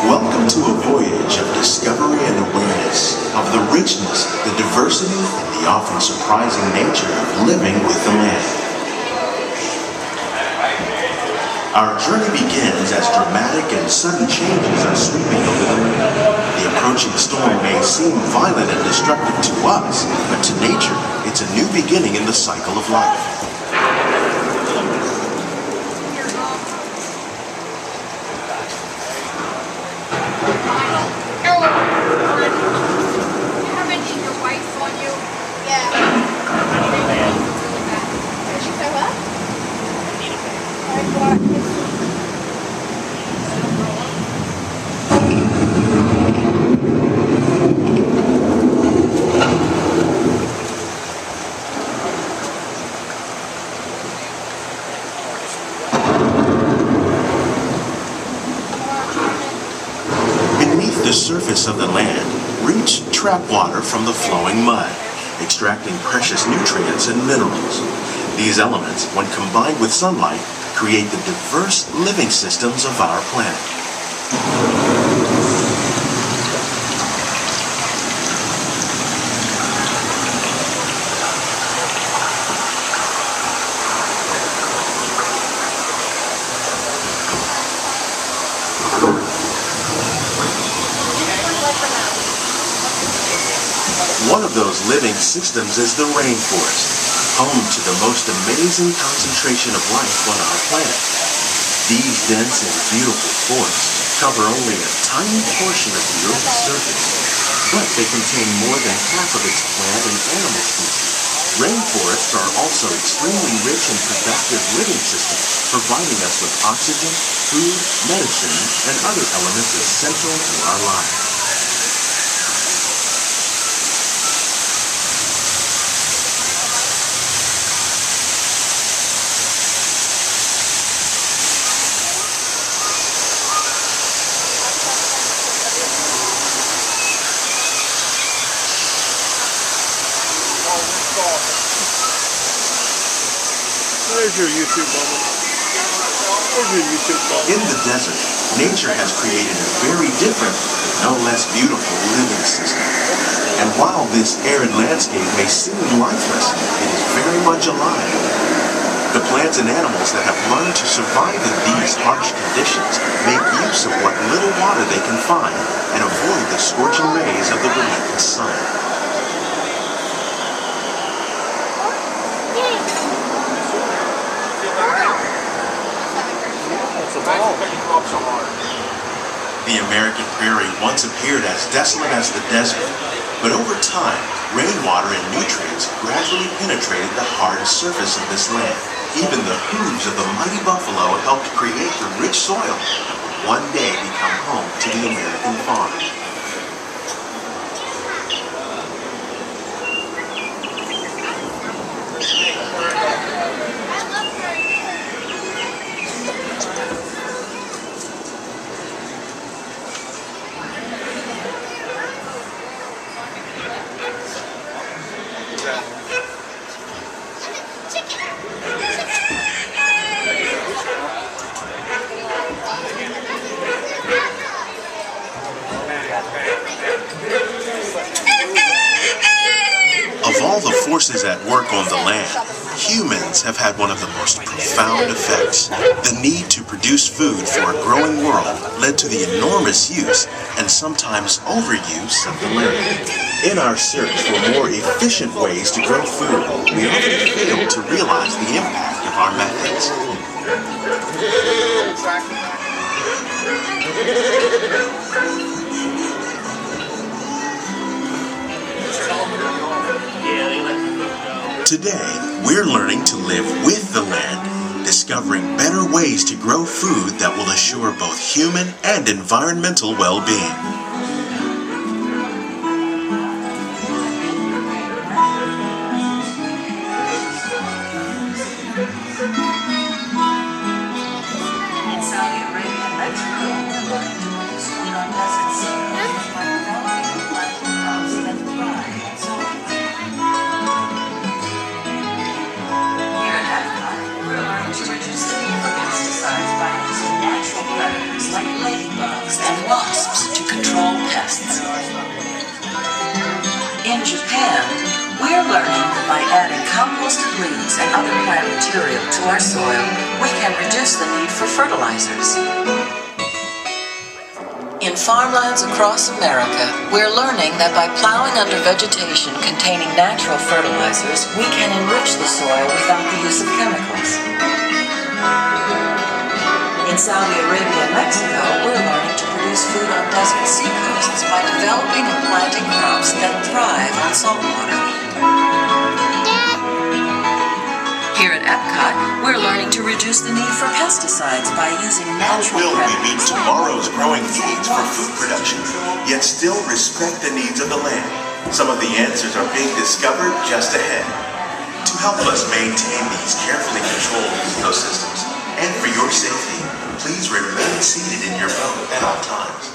Welcome to a voyage of discovery and awareness of the richness, the diversity, and the often surprising nature of living with the land. Our journey begins as dramatic and sudden changes are sweeping over the land. The approaching storm may seem violent and destructive to us, but to nature, it's a new beginning in the cycle of life. The surface of the land reach trap water from the flowing mud, extracting precious nutrients and minerals. These elements, when combined with sunlight, create the diverse living systems of our planet. One of those living systems is the rainforest, home to the most amazing concentration of life on our planet. These dense and beautiful forests cover only a tiny portion of the Earth's surface, but they contain more than half of its plant and animal species. Rainforests are also extremely rich and productive living systems, providing us with oxygen, food, medicine, and other elements essential to our lives. There's your YouTube moment. There's your YouTube moment. In the desert, nature has created a very different, but no less beautiful living system. And while this arid landscape may seem lifeless, it is very much alive. The plants and animals that have learned to survive in these harsh conditions make use of what little water they can find and avoid the scorching rays of the relentless sun. The American prairie once appeared as desolate as the desert, but over time, rainwater and nutrients gradually penetrated the hard surface of this land. Even the hooves of the mighty buffalo helped create the rich soil that would one day become home to the American farm. Of all the forces at work on the land, humans have had one of the most profound effects. The need to produce food for a growing world led to the enormous use and sometimes overuse of the land. In our search for more efficient ways to grow food, we often fail to realize the impact of our methods. Today, we're learning to live with the land, discovering better ways to grow food that will assure both human and environmental well-being. composted leaves and other plant material to our soil, we can reduce the need for fertilizers. In farmlands across America, we're learning that by plowing under vegetation containing natural fertilizers, we can enrich the soil without the use of chemicals. In Saudi Arabia and Mexico, we're learning to produce food on desert seacoasts by developing and planting crops that thrive on salt water. Here at EPCOT, we're learning to reduce the need for pesticides by using How natural will we meet predators. tomorrow's growing needs for food production, yet still respect the needs of the land? Some of the answers are being discovered just ahead. To help us maintain these carefully controlled ecosystems, and for your safety, please remain seated in your boat at all times.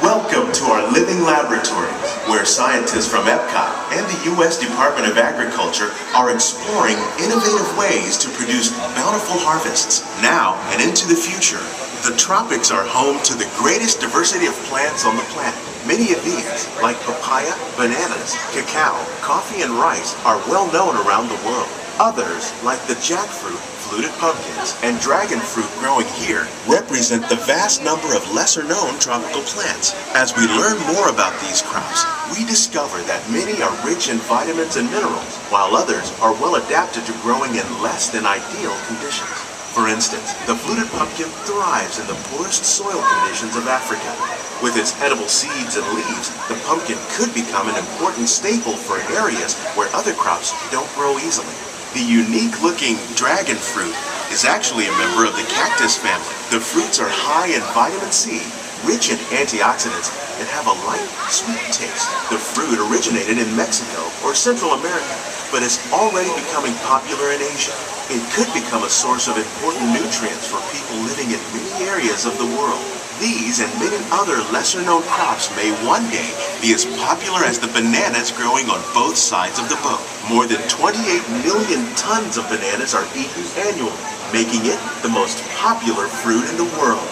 Welcome to our living laboratories, where scientists from EPCOT and the U.S. Department of Agriculture are exploring innovative ways to produce bountiful harvests now and into the future. The tropics are home to the greatest diversity of plants on the planet. Many of these, like papaya, bananas, cacao, coffee, and rice, are well known around the world. Others, like the jackfruit, fluted pumpkins, and dragon fruit growing here, represent the vast number of lesser-known tropical plants. As we learn more about these crops, we discover that many are rich in vitamins and minerals, while others are well adapted to growing in less than ideal conditions. For instance, the fluted pumpkin thrives in the poorest soil conditions of Africa. With its edible seeds and leaves, the pumpkin could become an important staple for areas where other crops don't grow easily. The unique-looking dragon fruit is actually a member of the cactus family. The fruits are high in vitamin C, rich in antioxidants, and have a light, sweet taste. The fruit originated in Mexico or Central America, but is already becoming popular in Asia. It could become a source of important nutrients for people living in many areas of the world. These and many other lesser-known crops may one day be as popular as the bananas growing on both sides of the boat. More than 28 million tons of bananas are eaten annually, making it the most popular fruit in the world.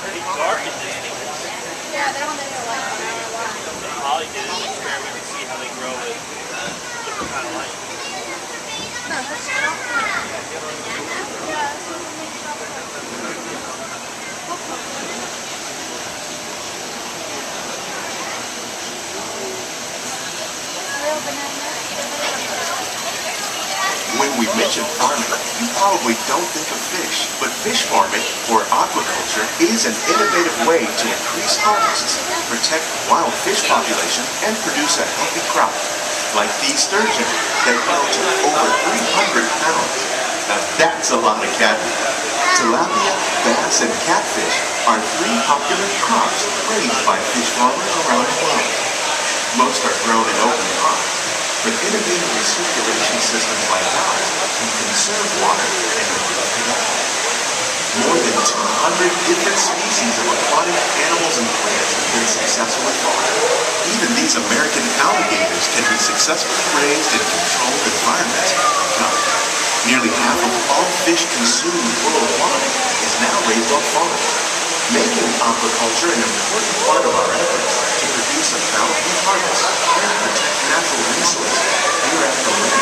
Pretty dark in this thing. Yeah, that one doesn't like Holly did it just where we can see how they grow with different kind of light. No, that's real banana. When we mention farming, you probably don't think of fish, but fish farming, or aquaculture, is an innovative way to increase harvests, protect wild fish populations, and produce a healthy crop. Like these sturgeon that grow to over 300 pounds. Now that's a lot of catfish. Tilapia, bass, and catfish are three popular crops raised by fish farmers around the world. Most are grown in open ponds, but innovative recirculation systems like ours can conserve water and improve production. More than 200 different species of aquatic animals and plants have been successfully farmed. Even these American alligators can be successfully raised in controlled environments like ours. Nearly half of all fish consumed worldwide is now raised on farms, making aquaculture an important part of our efforts to produce a bountiful harvest and protect natural resources year after year.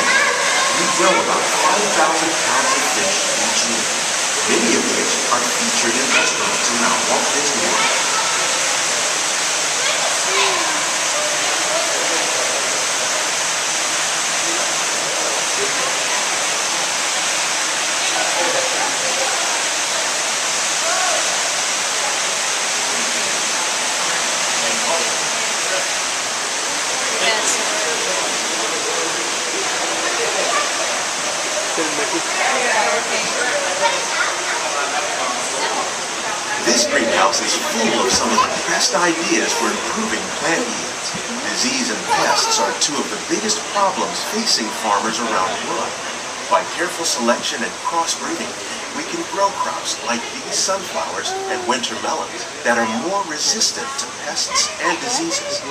We grow about 5,000 pounds of fish each year, many of which are featured in restaurants around Walt Disney World. This greenhouse is full of some of the best ideas for improving plant yields. Disease and pests are two of the biggest problems facing farmers around the world. By careful selection and crossbreeding, we can grow crops like these sunflowers and winter melons that are more resistant to pests and diseases.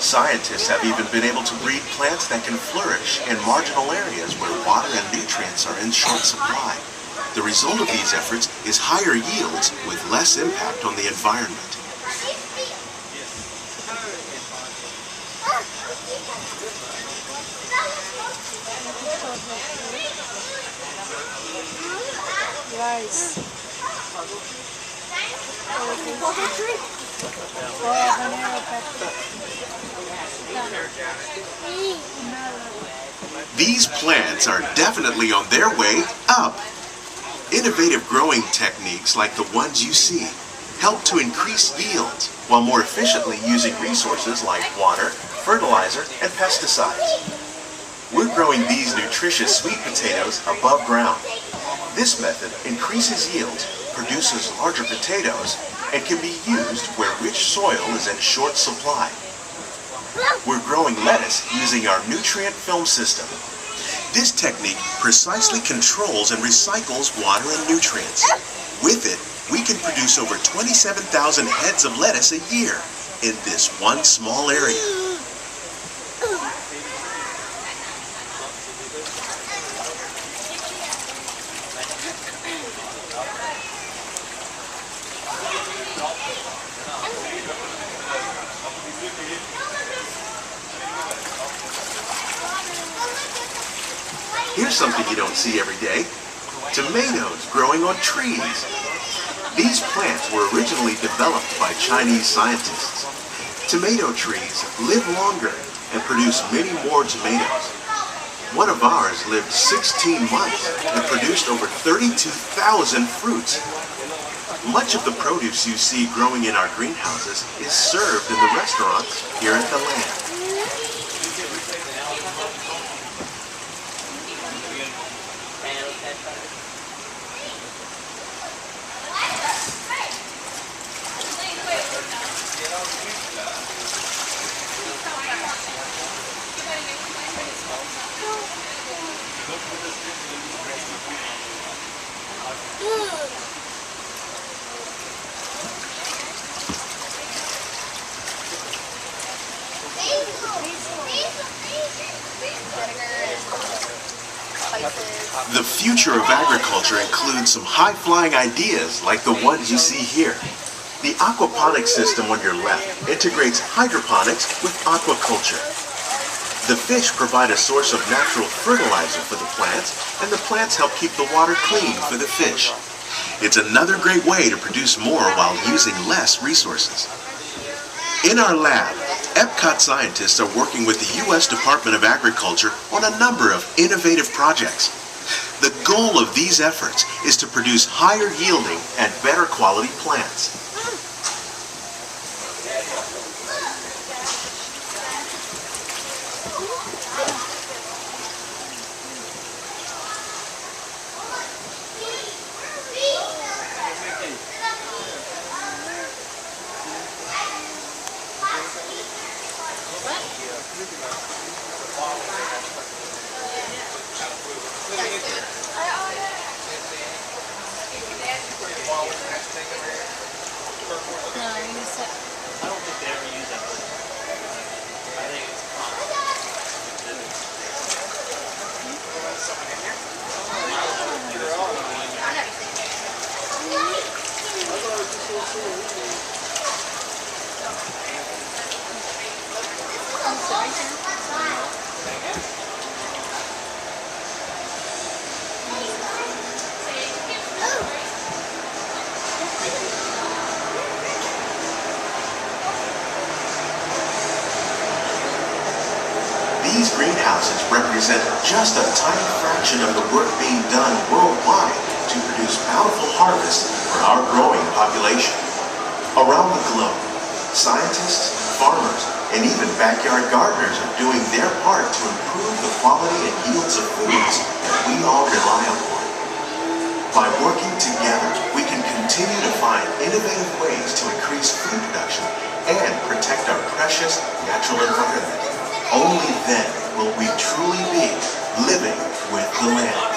Scientists have even been able to breed plants that can flourish in marginal areas where water and nutrients are in short supply. The result of these efforts is higher yields with less impact on the environment. These plants are definitely on their way up. Innovative growing techniques like the ones you see help to increase yields while more efficiently using resources like water, fertilizer, and pesticides. We're growing these nutritious sweet potatoes above ground. This method increases yields, produces larger potatoes, and can be used where rich soil is in short supply. We're growing lettuce using our nutrient film system. This technique precisely controls and recycles water and nutrients. With it, we can produce over 27,000 heads of lettuce a year in this one small area. Here's something you don't see every day. Tomatoes growing on trees. These plants were originally developed by Chinese scientists. Tomato trees live longer and produce many more tomatoes. One of ours lived 16 months and produced over 32,000 fruits. Much of the produce you see growing in our greenhouses is served in the restaurants here at the land. The future of agriculture includes some high-flying ideas like the ones you see here. The aquaponics system on your left integrates hydroponics with aquaculture. The fish provide a source of natural fertilizer for the plants, and the plants help keep the water clean for the fish. It's another great way to produce more while using less resources. In our lab, EPCOT scientists are working with the U.S. Department of Agriculture on a number of innovative projects. The goal of these efforts is to produce higher yielding and better quality plants. These greenhouses represent just a tiny fraction of the work being done worldwide to produce bountiful harvests for our growing population. Around the globe, scientists, farmers, and even backyard gardeners are doing their part to improve the quality and yields of foods that we all rely upon. By working together, we can continue to find innovative ways to increase food production and protect our precious natural environment. Only then will we truly be living with the land.